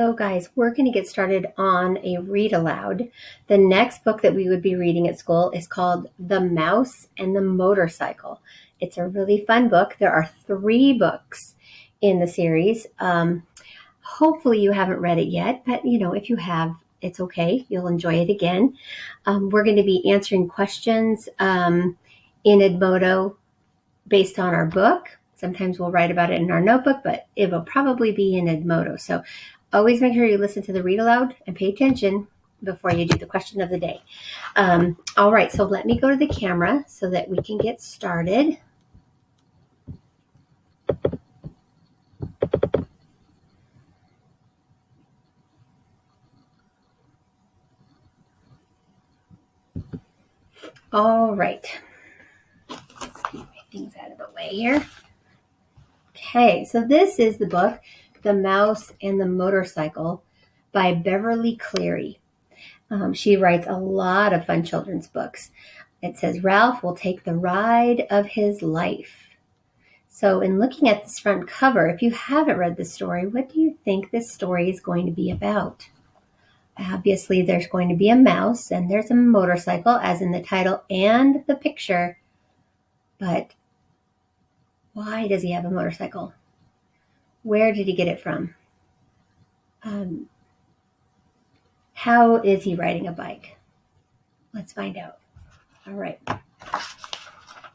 So guys, we're going to get started on a read aloud. The next book that we would be reading at school is called The Mouse and the Motorcycle. It's a really fun book. There are 3 books in the series. Hopefully you haven't read it yet, but if you have, it's okay. You'll enjoy it again. We're going to be answering questions in Edmodo based on our book. Sometimes we'll write about it in our notebook, but it will probably be in Edmodo. So always make sure you listen to the read aloud and pay attention before you do the question of the day. All right, so let me go to the camera so that we can get started. All right. Let's get my things out of the way here. Okay, so this is the book, The Mouse and the Motorcycle by Beverly Cleary. She writes a lot of fun children's books. It says, Ralph will take the ride of his life. So in looking at this front cover, if you haven't read this story, what do you think this story is going to be about? Obviously, there's going to be a mouse and there's a motorcycle, as in the title and the picture. But why does he have a motorcycle? Where did he get it from? How is he riding a bike? Let's find out. All right.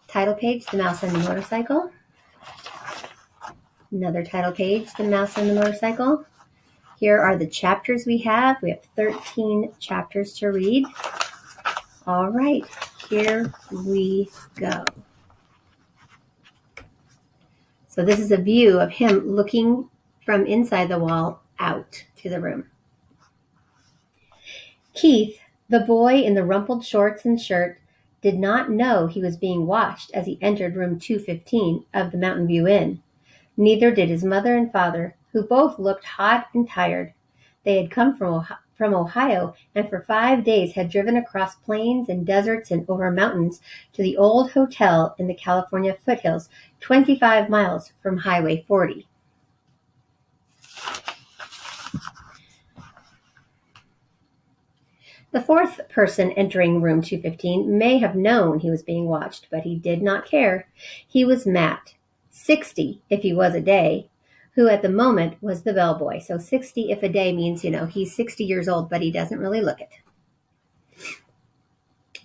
Title page, The Mouse and the Motorcycle. Another title page, The Mouse and the Motorcycle. Here are the chapters we have. We have 13 chapters to read. All right, here we go. So this is a view of him looking from inside the wall out to the room. Keith, the boy in the rumpled shorts and shirt, did not know he was being watched as he entered room 215 of the Mountain View Inn. Neither did his mother and father, who both looked hot and tired. They had come from Ohio and for 5 days had driven across plains and deserts and over mountains to the old hotel in the California foothills, 25 miles from Highway 40. The 4th person entering room 215 may have known he was being watched, but he did not care. He was Matt, 60 if he was a day, who at the moment was the bellboy. So 60 if a day means, he's 60 years old, but he doesn't really look it.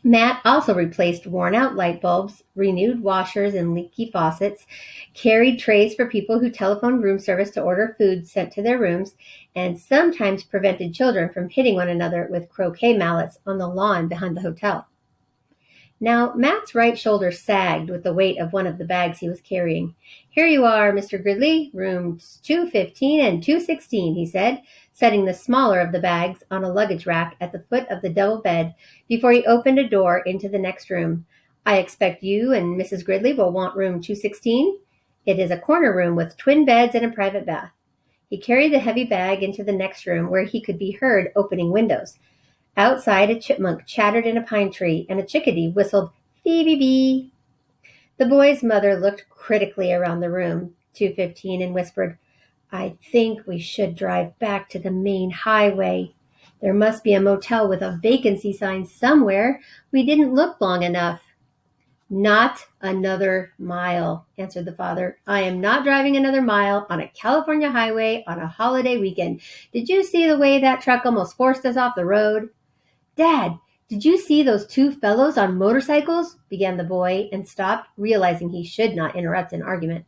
Matt also replaced worn-out light bulbs, renewed washers and leaky faucets, carried trays for people who telephoned room service to order food sent to their rooms, and sometimes prevented children from hitting one another with croquet mallets on the lawn behind the hotel. Now, Matt's right shoulder sagged with the weight of one of the bags he was carrying. Here you are, Mr. Gridley, rooms 215 and 216, he said, setting the smaller of the bags on a luggage rack at the foot of the double bed before he opened a door into the next room. I expect you and Mrs. Gridley will want room 216. It is a corner room with twin beds and a private bath. He carried the heavy bag into the next room where he could be heard opening windows. Outside, a chipmunk chattered in a pine tree, and a chickadee whistled, "Bee-bee-bee." The boy's mother looked critically around the room, 215, and whispered, I think we should drive back to the main highway. There must be a motel with a vacancy sign somewhere. We didn't look long enough. Not another mile, answered the father. I am not driving another mile on a California highway on a holiday weekend. Did you see the way that truck almost forced us off the road? Dad, did you see those 2 fellows on motorcycles? Began the boy and stopped, realizing he should not interrupt an argument.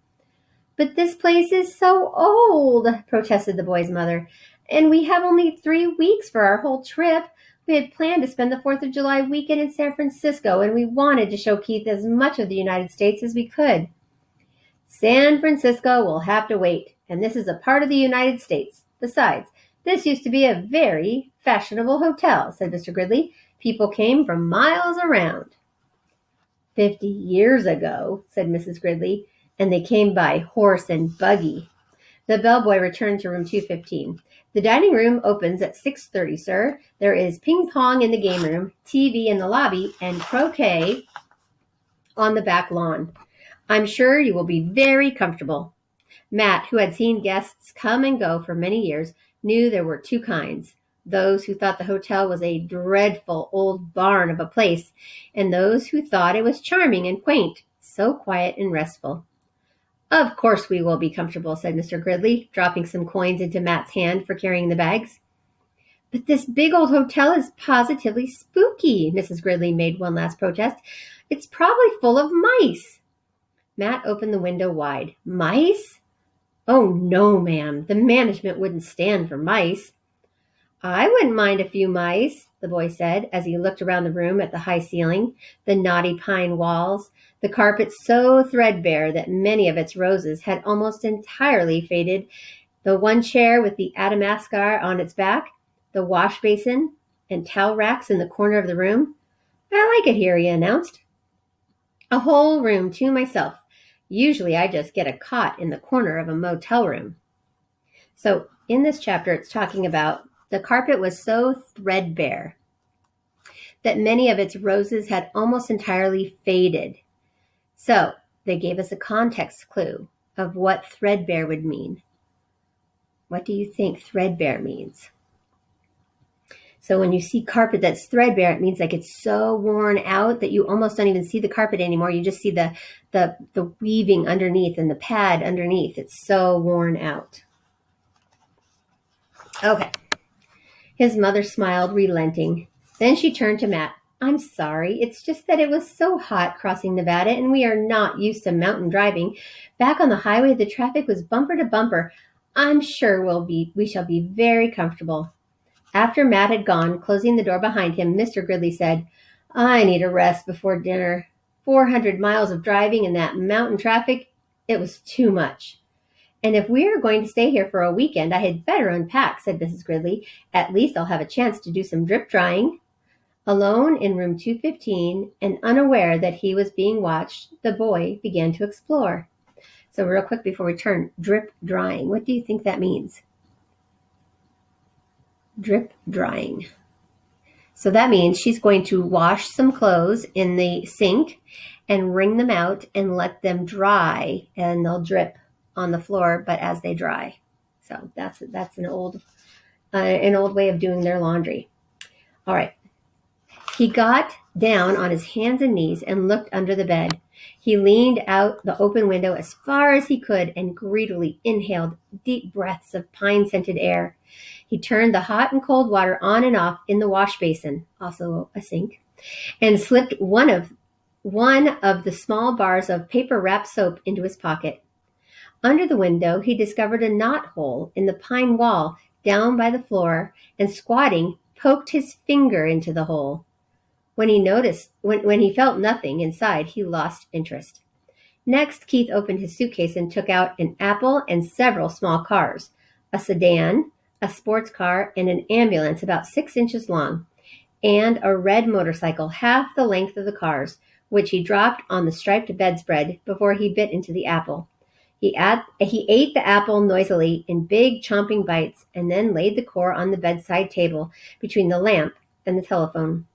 But this place is so old, protested the boy's mother, and we have only 3 weeks for our whole trip. We had planned to spend the 4th of July weekend in San Francisco, and we wanted to show Keith as much of the United States as we could. San Francisco will have to wait, and this is a part of the United States. Besides, this used to be a very fashionable hotel, said Mr. Gridley. People came from miles around. 50 years ago, said Mrs. Gridley, and they came by horse and buggy. The bellboy returned to room 215. The dining room opens at 6:30, sir. There is ping pong in the game room, TV in the lobby, and croquet on the back lawn. I'm sure you will be very comfortable. Matt, who had seen guests come and go for many years, knew there were two kinds: those who thought the hotel was a dreadful old barn of a place, and those who thought it was charming and quaint, so quiet and restful. Of course we will be comfortable, said Mr. Gridley, dropping some coins into Matt's hand for carrying the bags. But this big old hotel is positively spooky, Mrs. Gridley made one last protest. It's probably full of mice. Matt opened the window wide. Mice? Oh, no, ma'am. The management wouldn't stand for mice. I wouldn't mind a few mice, the boy said, as he looked around the room at the high ceiling, the knotty pine walls, the carpet so threadbare that many of its roses had almost entirely faded, the one chair with the adamascar on its back, the wash basin and towel racks in the corner of the room. I like it here, he announced. A whole room to myself. Usually I just get a cot in the corner of a motel room. So in this chapter, it's talking about the carpet was so threadbare that many of its roses had almost entirely faded. So they gave us a context clue of what threadbare would mean. What do you think threadbare means? So when you see carpet that's threadbare, it means like it's so worn out that you almost don't even see the carpet anymore. You just see the weaving underneath and the pad underneath. It's so worn out. Okay. His mother smiled, relenting. Then she turned to Matt. I'm sorry. It's just that it was so hot crossing Nevada, and we are not used to mountain driving. Back on the highway, the traffic was bumper to bumper. I'm sure we shall be very comfortable. After Matt had gone, closing the door behind him, Mr. Gridley said, I need a rest before dinner. 400 miles of driving in that mountain traffic, it was too much. And if we are going to stay here for a weekend, I had better unpack, said Mrs. Gridley. At least I'll have a chance to do some drip drying. Alone in room 215 and unaware that he was being watched, the boy began to explore. So real quick before we turn, drip drying. What do you think that means? Drip drying. So that means she's going to wash some clothes in the sink and wring them out and let them dry, and they'll drip on the floor, but as they dry. So that's an old way of doing their laundry. All right. He got down on his hands and knees and looked under the bed. He leaned out the open window as far as he could and greedily inhaled deep breaths of pine-scented air. He turned the hot and cold water on and off in the wash basin, also a sink, and slipped one of the small bars of paper-wrapped soap into his pocket. Under the window, he discovered a knot hole in the pine wall down by the floor, and squatting, poked his finger into the hole. When he felt nothing inside, he lost interest. Next, Keith opened his suitcase and took out an apple and several small cars, a sedan, a sports car, and an ambulance about 6 inches long, and a red motorcycle half the length of the cars, which he dropped on the striped bedspread before he bit into the apple. He ate the apple noisily in big chomping bites and then laid the core on the bedside table between the lamp and the telephone.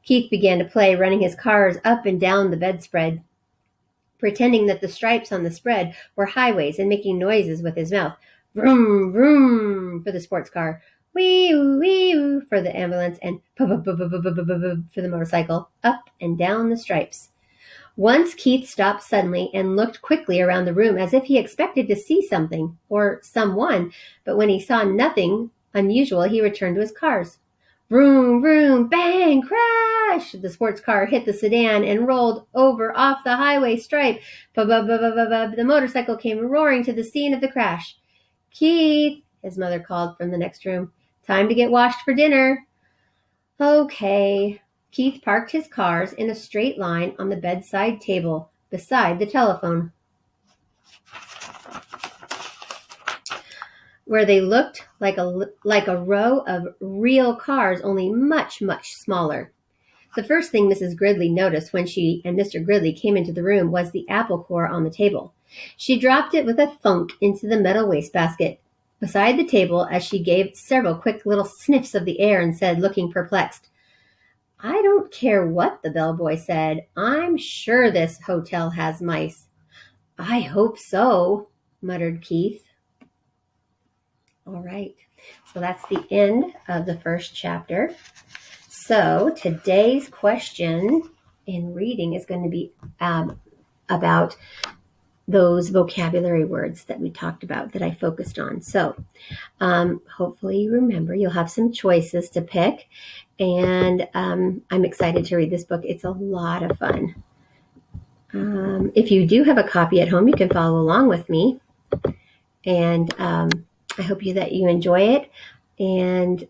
Keith began to play, running his cars up and down the bedspread, pretending that the stripes on the spread were highways and making noises with his mouth. Vroom, vroom for the sports car, wee-oo, wee-oo for the ambulance, and pa-pa-pa-pa-pa-pa-pa for the motorcycle, up and down the stripes. Once Keith stopped suddenly and looked quickly around the room as if he expected to see something or someone, but when he saw nothing unusual, he returned to his cars. Vroom, vroom, bang, crash! The sports car hit the sedan and rolled over off the highway stripe. Ba-ba-ba-ba-ba-ba. The motorcycle came roaring to the scene of the crash. Keith, his mother called from the next room. Time to get washed for dinner. Okay. Keith parked his cars in a straight line on the bedside table beside the telephone, where they looked like a row of real cars, only much, much smaller. The first thing Mrs. Gridley noticed when she and Mr. Gridley came into the room was the apple core on the table. She dropped it with a thunk into the metal wastebasket beside the table as she gave several quick little sniffs of the air and said, looking perplexed, I don't care what the bellboy said. I'm sure this hotel has mice. I hope so, muttered Keith. All right. So that's the end of the first chapter. So today's question in reading is going to be about those vocabulary words that we talked about, that I focused on. So hopefully you remember, you'll have some choices to pick. And I'm excited to read this book. It's a lot of fun. If you do have a copy at home, you can follow along with me. And I hope that you enjoy it. And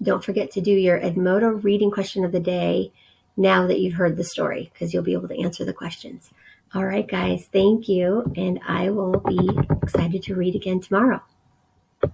don't forget to do your Edmodo reading question of the day now that you've heard the story, because you'll be able to answer the questions. All right, guys, thank you. And I will be excited to read again tomorrow.